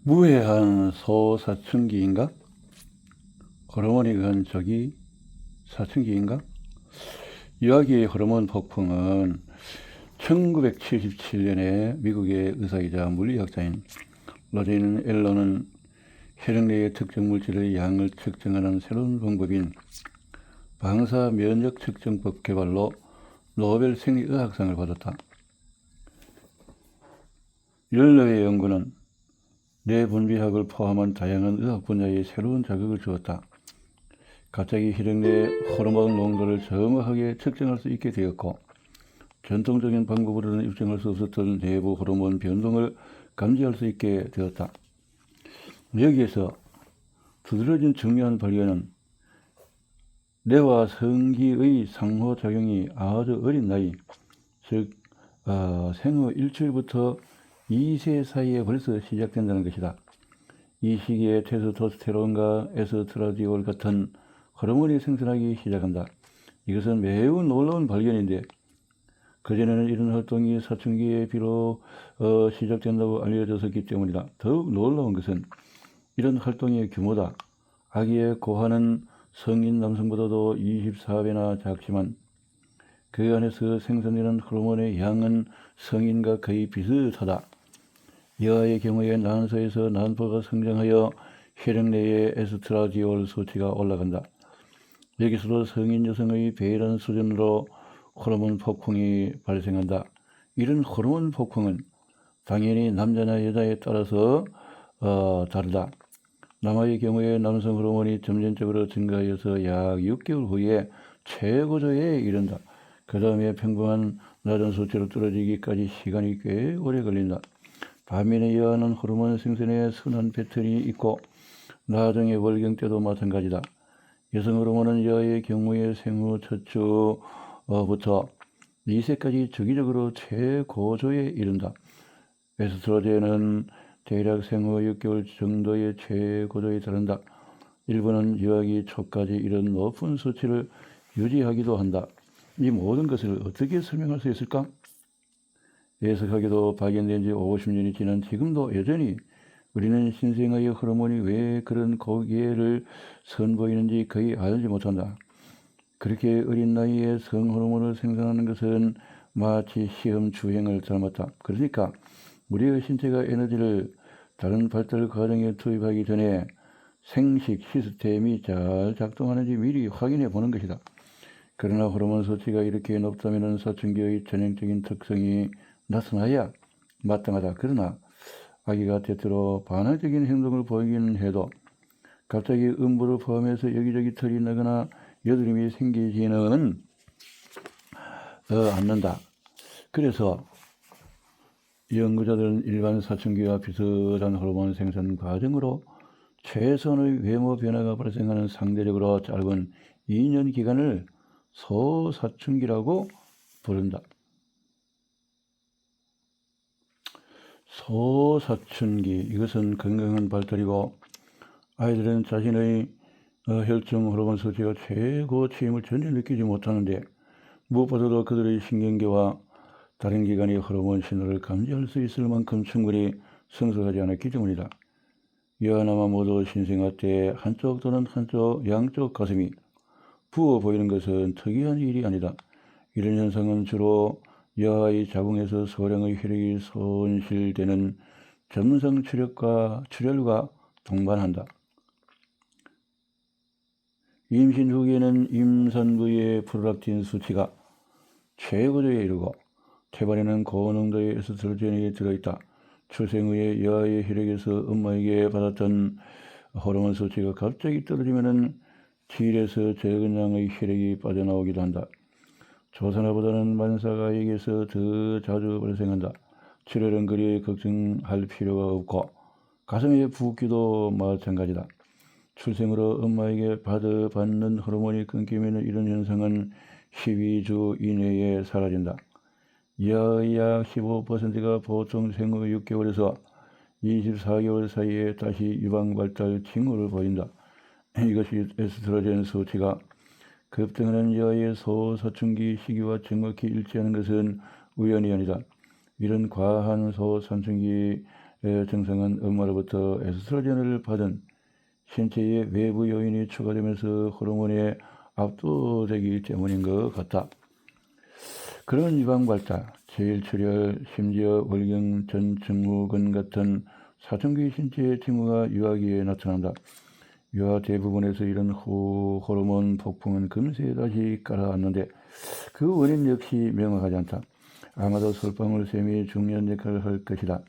무해한 소사춘기인가? 호르몬이 건 저기 사춘기인가? 유아기의 호르몬 폭풍은 1977년에 미국의 의사이자 물리학자인 로제인 앨런은 혈액 내의 특정 물질의 양을 측정하는 새로운 방법인 방사 면역 측정법 개발로 노벨 생리의학상을 받았다. 릴러의 연구는 뇌분비학을 포함한 다양한 의학 분야에 새로운 자극을 주었다. 갑자기 혈액 내 호르몬 농도를 정확하게 측정할 수 있게 되었고, 전통적인 방법으로는 입증할 수 없었던 내부 호르몬 변동을 감지할 수 있게 되었다. 여기에서 두드러진 중요한 발견은 뇌와 성기의 상호작용이 아주 어린 나이, 즉 생후 일주일부터 2세 사이에 벌써 시작된다는 것이다. 이 시기에 테스토스테론과 에스트라디올 같은 호르몬이 생산하기 시작한다. 이것은 매우 놀라운 발견인데, 그전에는 이런 활동이 사춘기에 비로 시작된다고 알려졌었기 때문이다. 더욱 놀라운 것은 이런 활동의 규모다. 아기의 고환은 성인 남성보다도 24배나 작지만 그 안에서 생산되는 호르몬의 양은 성인과 거의 비슷하다. 여아의 경우에 난소에서 난포가 성장하여 혈액 내의 에스트라디올 수치가 올라간다. 여기서도 성인 여성의 배이라는 수준으로 호르몬 폭풍이 발생한다. 이런 호르몬 폭풍은 당연히 남자나 여자에 따라서 다르다. 남아의 경우에 남성 호르몬이 점진적으로 증가하여서 약 6개월 후에 최고조에 이른다. 그 다음에 평범한 낮은 수치로 떨어지기까지 시간이 꽤 오래 걸린다. 반면에 여아는 호르몬 생산에 순환 패턴이 있고 나중에 월경 때도 마찬가지다. 여성 호르몬은 여아의 경우에 생후 첫 주부터 2세까지 주기적으로 최고조에 이른다. 에스트로겐은 대략 생후 6개월 정도의 최고조에 달한다. 일부는 유아기 초까지 이런 높은 수치를 유지하기도 한다. 이 모든 것을 어떻게 설명할 수 있을까? 예석하게도 발견된 지 50년이 지난 지금도 여전히 우리는 신생아의 호르몬이 왜 그런 고기를 선보이는지 거의 알지 못한다. 그렇게 어린 나이에 성호르몬을 생산하는 것은 마치 시험 주행을 닮았다. 그러니까 우리의 신체가 에너지를 다른 발달 과정에 투입하기 전에 생식 시스템이 잘 작동하는지 미리 확인해 보는 것이다. 그러나 호르몬 수치가 이렇게 높다면 사춘기의 전형적인 특성이 나타나야 마땅하다. 그러나 아기가 때때로 반항적인 행동을 보이기는 해도 갑자기 음부를 포함해서 여기저기 털이 나거나 여드름이 생기지는 않는다. 그래서 연구자들은 일반 사춘기와 비슷한 호르몬 생산 과정으로 최선의 외모 변화가 발생하는 상대적으로 짧은 2년 기간을 소사춘기라고 부른다. 소사춘기, 이것은 건강한 발달이고 아이들은 자신의 혈중 호르몬 수치가 최고치임을 전혀 느끼지 못하는데, 무엇보다도 그들의 신경계와 다른 기관이 호르몬 신호를 감지할 수 있을 만큼 충분히 성숙하지 않았기 때문이다. 여아남아 모두 신생아 때 한쪽 또는 양쪽 가슴이 부어 보이는 것은 특이한 일이 아니다. 이런 현상은 주로 여아의 자궁에서 소량의 혈액이 손실되는 점성 출혈과 동반한다. 임신 후기에는 임산부의 프롤락틴 수치가 최고조에 이르고 태반에는 고농도의 에스트로겐이 들어있다. 출생 후에 여아의 혈액에서 엄마에게 받았던 호르몬 수치가 갑자기 떨어지면 질에서 적은 양의 혈액이 빠져나오기도 한다. 조산아보다는 만삭아이에게서 더 자주 발생한다. 출혈은 그리 걱정할 필요가 없고 가슴에 붓기도 마찬가지다. 출생으로 엄마에게 받는 호르몬이 끊기면 이런 현상은 12주 이내에 사라진다. 여아의 약 15%가 보통 생후 6개월에서 24개월 사이에 다시 유방발달 징후를 보인다. 이것이 에스트로겐 수치가 급등하는 여아의 소사춘기 시기와 정확히 일치하는 것은 우연이 아니다. 이런 과한 소사춘기 증상은 엄마로부터 에스트로겐을 받은 신체의 외부 요인이 추가되면서 호르몬의 압도되기 때문인 것 같다. 그런 유방 발달, 제일출혈, 심지어 월경, 전 증후군 같은 사춘기 신체의 징후가 유아기에 나타난다. 유아 대부분에서 이런 호르몬 폭풍은 금세 다시 가라앉는데 그 원인 역시 명확하지 않다. 아마도 솔방울샘이 중요한 역할을 할 것이다.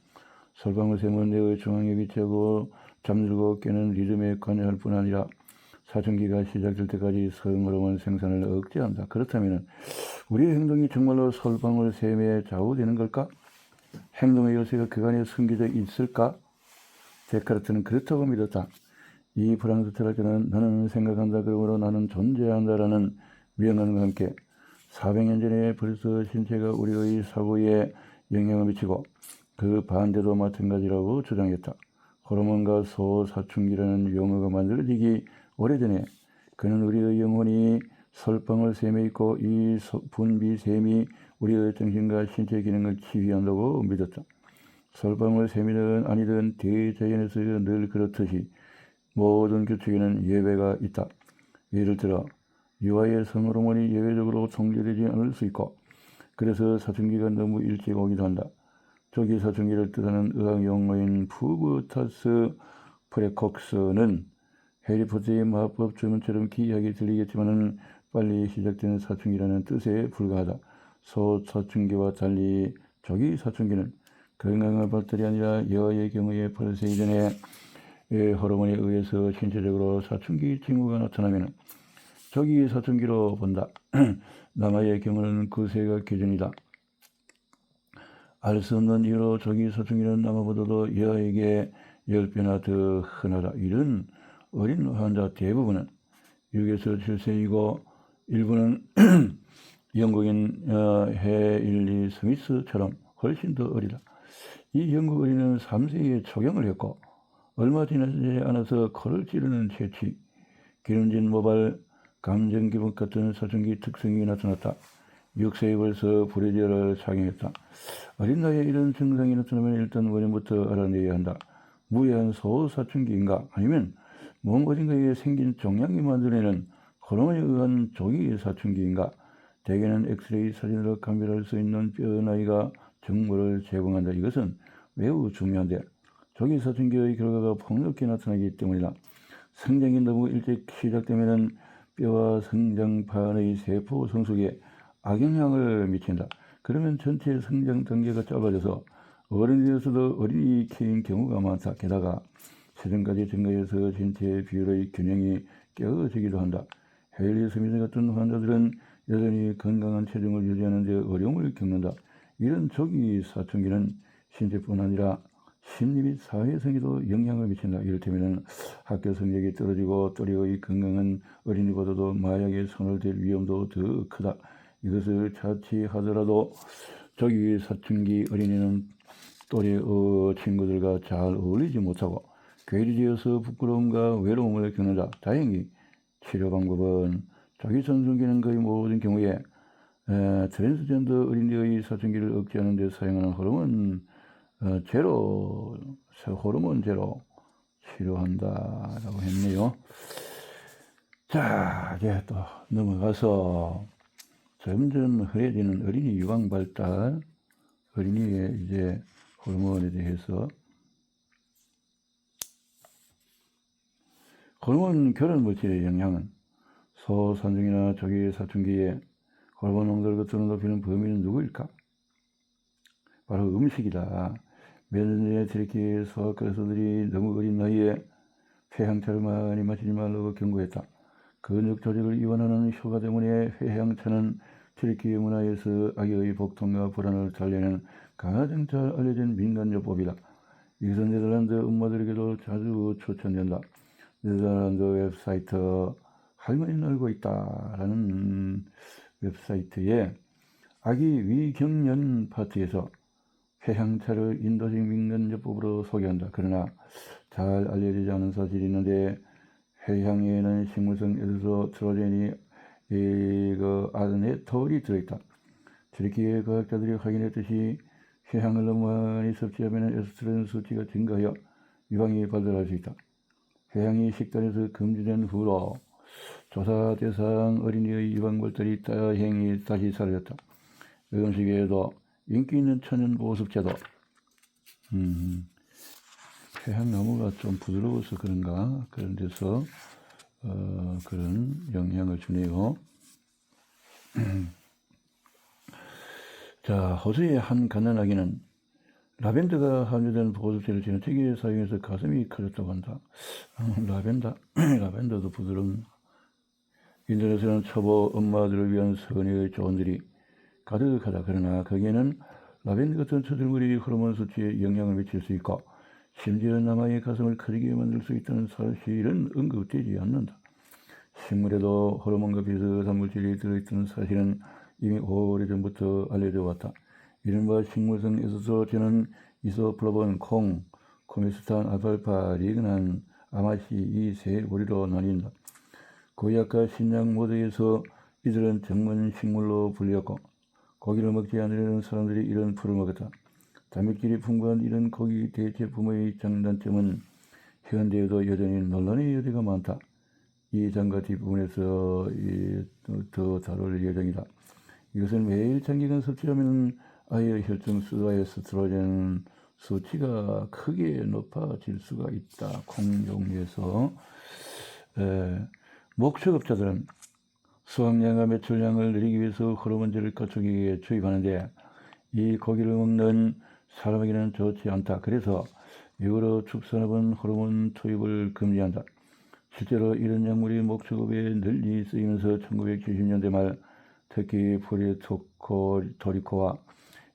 솔방울샘은 뇌의 중앙에 위치하고 잠들고 깨는 리듬에 관여할 뿐 아니라 사춘기가 시작될 때까지 성호르몬 생산을 억제한다. 그렇다면 우리의 행동이 정말로 솔방울샘에 좌우되는 걸까? 행동의 요소가 그 안에 숨겨져 있을까? 데카르트는 그렇다고 믿었다. 이 프랑스 철학자는 나는 생각한다, 그러므로 나는 존재한다라는 명언과 함께 400년 전에 벌써 신체가 우리의 사고에 영향을 미치고 그 반대도 마찬가지라고 주장했다. 호르몬과 소사춘기라는 용어가 만들어지기 오래전에 그는 우리의 영혼이 솔방울샘에 있고 이 분비샘이 우리의 정신과 신체 기능을 지휘한다고 믿었다. 솔방울샘이든 아니든 대자연에서 늘 그렇듯이 모든 규칙에는 예외가 있다. 예를 들어 유아의 성호르몬이 예외적으로 통제되지 않을 수 있고 그래서 사춘기가 너무 일찍 오기도 한다. 조기 사춘기를 뜻하는 의학 용어인 푸버타스 프레콕스는 해리포터의 마법 주문처럼 기이하게 들리겠지만 빨리 시작되는 사춘기라는 뜻에 불과하다. 소사춘기와 달리 조기 사춘기는 건강한 발달이 아니라 여아의 경우에 벌써 이전에 호르몬에 의해서 신체적으로 사춘기 징후가 나타나면 조기 사춘기로 본다. 남아의 경우는 그세가 기준이다. 알 수 없는 이유로 조기 사춘기는 남아보다도 여아에게 10배나 더 흔하다. 이런 어린 환자 대부분은 6에서 7세이고 일부는 영국인 헤일리 스미스처럼 훨씬 더 어리다. 이 영국 어린이는 3세에 초경을 했고 얼마 지나지 않아서 코를 찌르는 채취, 기름진 모발, 감정 기복 같은 사춘기 특성이 나타났다. 6세에 벌써 브래지어를 착용했다. 어린 나이에 이런 증상이 나타나면 일단 원인부터 알아내야 한다. 무해한 소사춘기인가 아니면 몸 어딘가에 생긴 종양이 만들어내는 호르몬에 의한 조기 사춘기인가. 대개는 엑스레이 사진으로 감별할 수 있는 뼈 나이가 정보를 제공한다. 이것은 매우 중요한데 조기 사춘기의 결과가 폭넓게 나타나기 때문이다. 성장이 너무 일찍 시작되면 뼈와 성장판의 세포 성숙에 악영향을 미친다. 그러면 전체 성장 단계가 짧아져서 어른이 되어서도 어린이 키인 경우가 많다. 게다가 체중까지 증가해서 신체 비율의 균형이 깨어지기도 한다. 헤일리 스미스 같은 환자들은 여전히 건강한 체중을 유지하는 데 어려움을 겪는다. 이런 조기 사춘기는 신체뿐 아니라 심리 및 사회성에도 영향을 미친다. 이를테면 학교 성적이 떨어지고 또래의 건강한 어린이보다도 마약에 손을 댈 위험도 더 크다. 이것을 자취하더라도 조기 사춘기 어린이는 또래 친구들과 잘 어울리지 못하고 괴리되어서 부끄러움과 외로움을 겪는다. 다행히 치료 방법은 조기 사춘기는 거의 모든 경우에 트랜스젠더 어린이의 사춘기를 억제하는 데 사용하는 호르몬 호르몬 제로 치료한다라고 했네요. 자, 이제 또 넘어가서 점점 흐려지는 어린이 유방 발달, 어린이의 이제 호르몬에 대해서 호르몬 결혼 물질의 영향은 소사춘기나 조기 사춘기에 호르몬 농도를 거쳐서 높이는 범인은 누구일까? 바로 음식이다. 몇 년 전에 트리키 소아과 의사들이 너무 어린 나이에 폐향차를 많이 마시지 말라고 경고했다. 근육 조직을 이완하는 효과 때문에 폐향차는 트리키 문화에서 아기의 복통과 불안을 달래는 가장 잘 알려진 민간요법이다. 이것은 네덜란드 엄마들에게도 자주 추천된다. 네덜란드 웹사이트 할머니는 알고 있다라는 웹사이트에 아기 위경련 파트에서 폐향차를 인도식 민간요법으로 소개한다. 그러나 잘 알려지지 않은 사실이 있는데 회향에는 식물성 에스트로겐이 그 아드네톨이 들어있다. 트리키의 과학자들이 확인했듯이 해양을 너무 많이 섭취하면 에스트로겐 수치가 증가하여 유방이 발달할 수 있다. 해양이 식단에서 금지된 후로 조사 대상 어린이의 유방 발달이 다행히 다시 사라졌다. 음식에도 인기 있는 천연 보습제도 해양나무가 좀 부드러워서 그런가 그런 데서 그런 영향을 주네요. 자, 호주의 한 갓난아기는 라벤더가 함유된 보습제를 지나치게 사용해서 가슴이 커졌다고 한다. 라벤더도 부드러운. 인터넷에는 초보 엄마들을 위한 선의의 조언들이 가득하다. 그러나 거기에는 라벤더 같은 초들물이 호르몬 수치에 영향을 미칠 수 있고 심지어 남아의 가슴을 커지게 만들 수 있다는 사실은 언급되지 않는다. 식물에도 호르몬과 비슷한 물질이 들어있다는 사실은 이미 오래전부터 알려져 왔다. 이른바 식물성 에스트로겐은 이소플라본, 콩, 코미스탄, 알팔파, 리그난, 아마시 이 세 무리로 나뉜다. 구약과 신약 모두에서 이들은 정문 식물로 불렸고 고기를 먹지 않으려는 사람들이 이런 풀을 먹었다. 단백질이 풍부한 이런 고기 대체품의 장단점은 현대에도 여전히 논란의 여지가 많다. 이 장과 뒷부분에서 더 다룰 예정이다. 이것은 매일 장기간 섭취하면 아이의 혈중 수가의 에스트로겐 수치가 크게 높아질 수가 있다. 콩 종류에서 목축업자들은 수확량과 매출량을 늘리기 위해서 호르몬제를 가축에게 주입하는데 이 고기를 먹는 사람에게는 좋지 않다. 그래서 미국으로 축산업은 호르몬 투입을 금지한다. 실제로 이런 약물이 목축업에 널리 쓰이면서 1970년대 말 특히 푸에르토리코와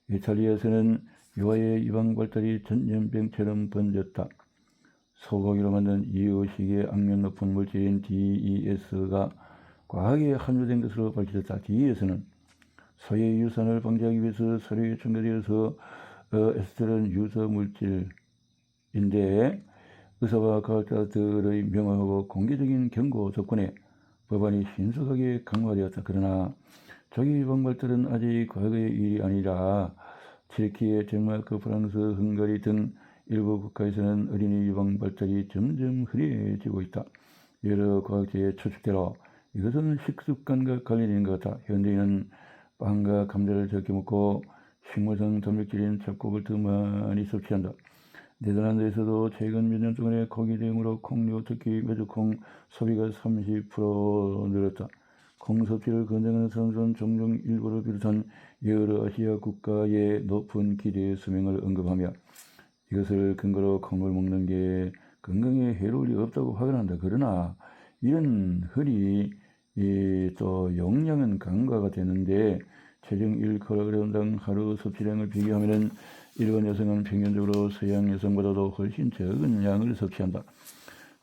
이탈리아에서는 유아의 유방 발달이 전염병처럼 번졌다. 소고기로 만든 이유식의 악명 높은 물질인 DES가 과하게 함유된 것으로 밝혀졌다. DES는 소의 유산을 방지하기 위해서 사료에 첨가되어서 에스테론 유서 물질인데 의사와 과학자들의 명확하고 공개적인 경고 덕분에 법안이 신속하게 강화되었다. 그러나 조기 유방 발달은 아직 과거의 일이 아니라 튀르키예, 덴마크, 프랑스, 헝가리 등 일부 국가에서는 어린이 유방 발달이 점점 흔해지고 있다. 여러 과학자의 추측대로 이것은 식습관과 관련된 것 같다. 현대인은 빵과 감자를 적게 먹고 식물성 단백질인 잡곡을 더 많이 섭취한다. 네덜란드에서도 최근 몇 년 동안에 고기 대용으로 콩류, 특히 메주콩 소비가 30% 늘었다. 콩 섭취를 권장하는 사람들은 종종 일부를 비롯한 여러 아시아 국가의 높은 기대 수명을 언급하며 이것을 근거로 콩을 먹는 게 건강에 해로울 리 없다고 확언한다. 그러나 이런 흔히 또 용량은 간과가 되는데 체중 1kg당 하루 섭취량을 비교하면 일본 여성은 평균적으로 서양 여성보다도 훨씬 적은 양을 섭취한다.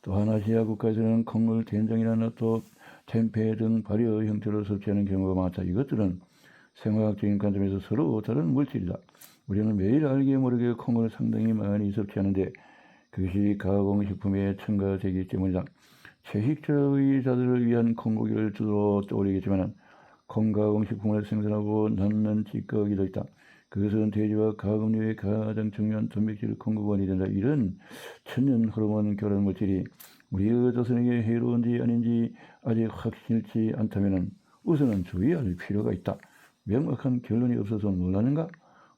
또한 아시아 국가에서는 콩을 된장이나 또 템페 등 발효 형태로 섭취하는 경우가 많다. 이것들은 생화학적인 관점에서 서로 다른 물질이다. 우리는 매일 알게 모르게 콩을 상당히 많이 섭취하는데 그것이 가공식품에 첨가되기 때문이다. 채식주의자들을 위한 콩고기를 주로 떠올리겠지만 콩가공식품을 생산하고 낳는 찌꺼기도 있다. 그것은 돼지와 가금류의 가장 중요한 단백질 공급원이 된다. 이런 천연 호르몬 교란 물질이 우리의 자손에게 해로운지 아닌지 아직 확실치 않다면 우선은 주의할 필요가 있다. 명확한 결론이 없어서 놀라는가?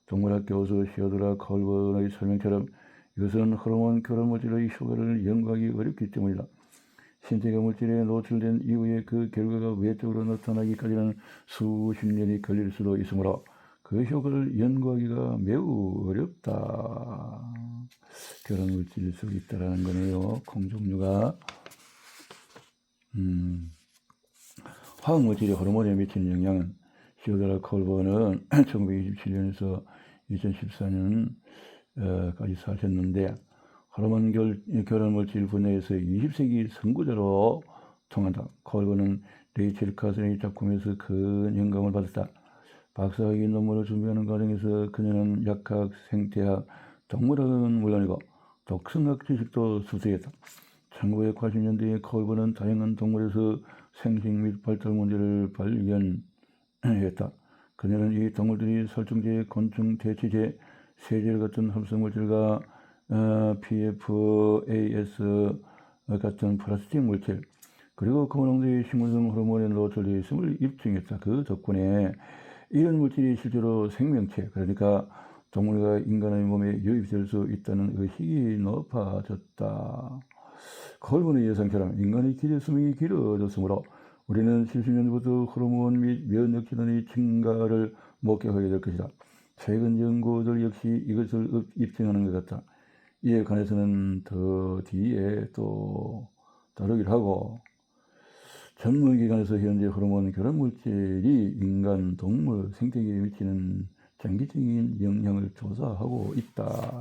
동물학 교수 시어드라 컬번의 설명처럼 이것은 호르몬 교란 물질의 효과를 연구하기 어렵기 때문이다. 신체가 물질에 노출된 이후에 그 결과가 외적으로 나타나기까지는 수십 년이 걸릴 수도 있으므로 그 효과를 연구하기가 매우 어렵다. 교란 물질 속에 있다라는 거네요. 콩 종류가 화학 물질이 호르몬에 미치는 영향은 시오드라 콜버는 1927년에서 2014년까지 사셨는데 호르몬 교란 물질 분야에서 20세기 선구자로 통한다. 콜버는 레이첼 카슨의 작품에서 큰 영감을 받았다. 박사학위 논문을 준비하는 과정에서 그녀는 약학, 생태학, 동물학은 물론이고 독성학 지식도 습득했다. 1980년대에 콜버는 다양한 동물에서 생식 및 발달 문제를 발견했다. 그녀는 이 동물들이 살충제, 곤충, 대체제, 세제 같은 합성물질과 PFAS 같은 플라스틱 물질, 그리고 고농도의 식물성 호르몬에 노출되어 있음을 입증했다. 그 덕분에 이런 물질이 실제로 생명체, 그러니까 동물과 인간의 몸에 유입될 수 있다는 의식이 높아졌다. 거울 보는 여성처럼 인간의 기대 수명이 길어졌으므로 우리는 70년부터 호르몬 및 면역 기능의 증가를 목격하게 될 것이다. 최근 연구들 역시 이것을 입증하는 것 같다. 이에 관해서는 더 뒤에 또 다루기로 하고, 전문기관에서 현재 호르몬 결합 물질이 인간, 동물 생태계에 미치는 장기적인 영향을 조사하고 있다.